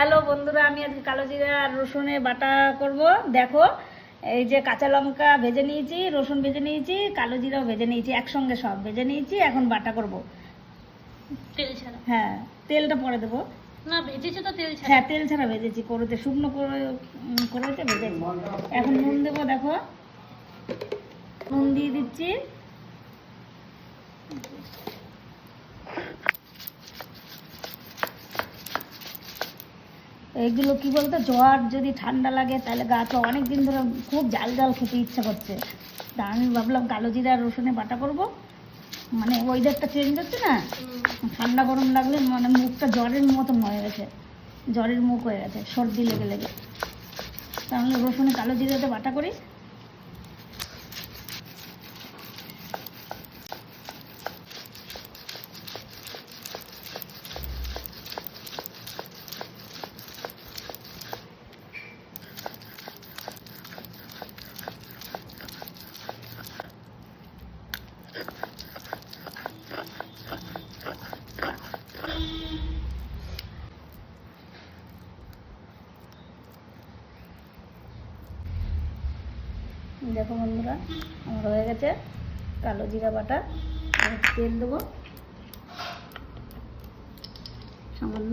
Hello বন্ধুরা, আমি আজকে কালো জিরা আর রসুনে বাটা করব। দেখো, এই যে কাঁচা লঙ্কা ভেজে নিয়েছি, রসুন ভেজে নিয়েছি, কালো জিরাও ভেজে নিয়েছি, একসঙ্গে সব ভেজে নিয়েছি। এখন বাটা করব তেল ছাড়া। হ্যাঁ, তেলটা পরে দেবো। না ভেজেছো তো তেল ছাড়া? হ্যাঁ, তেল ছাড়া ভেজেছি, করতে শুকনো করেতে ভেজেছি। এখন নুন দেবো, দেখো নুন দিয়ে দিচ্ছি। এইগুলো কি বলতো, জ্বর যদি ঠান্ডা লাগে তাহলে গা তো অনেক দিন ধরে খুব জাল জাল খেতে ইচ্ছা করছে, তা আমি ভাবলাম কালো জিরা আর রসুনে বাটা করব। মানে ওয়েদারটা চেঞ্জ হচ্ছে না, ঠান্ডা গরম লাগলে মানে মুখটা জ্বরের মতন হয়ে গেছে, জ্বরের মুখ হয়ে গেছে, সর্দি লেগে লেগে। তাহলে রসুনে কালো জিরাতে বাটা করি। দেখো বন্ধুরা, আমার হয়ে গেছে কালো জিরা বাটা। তেল দেবো সামান্য।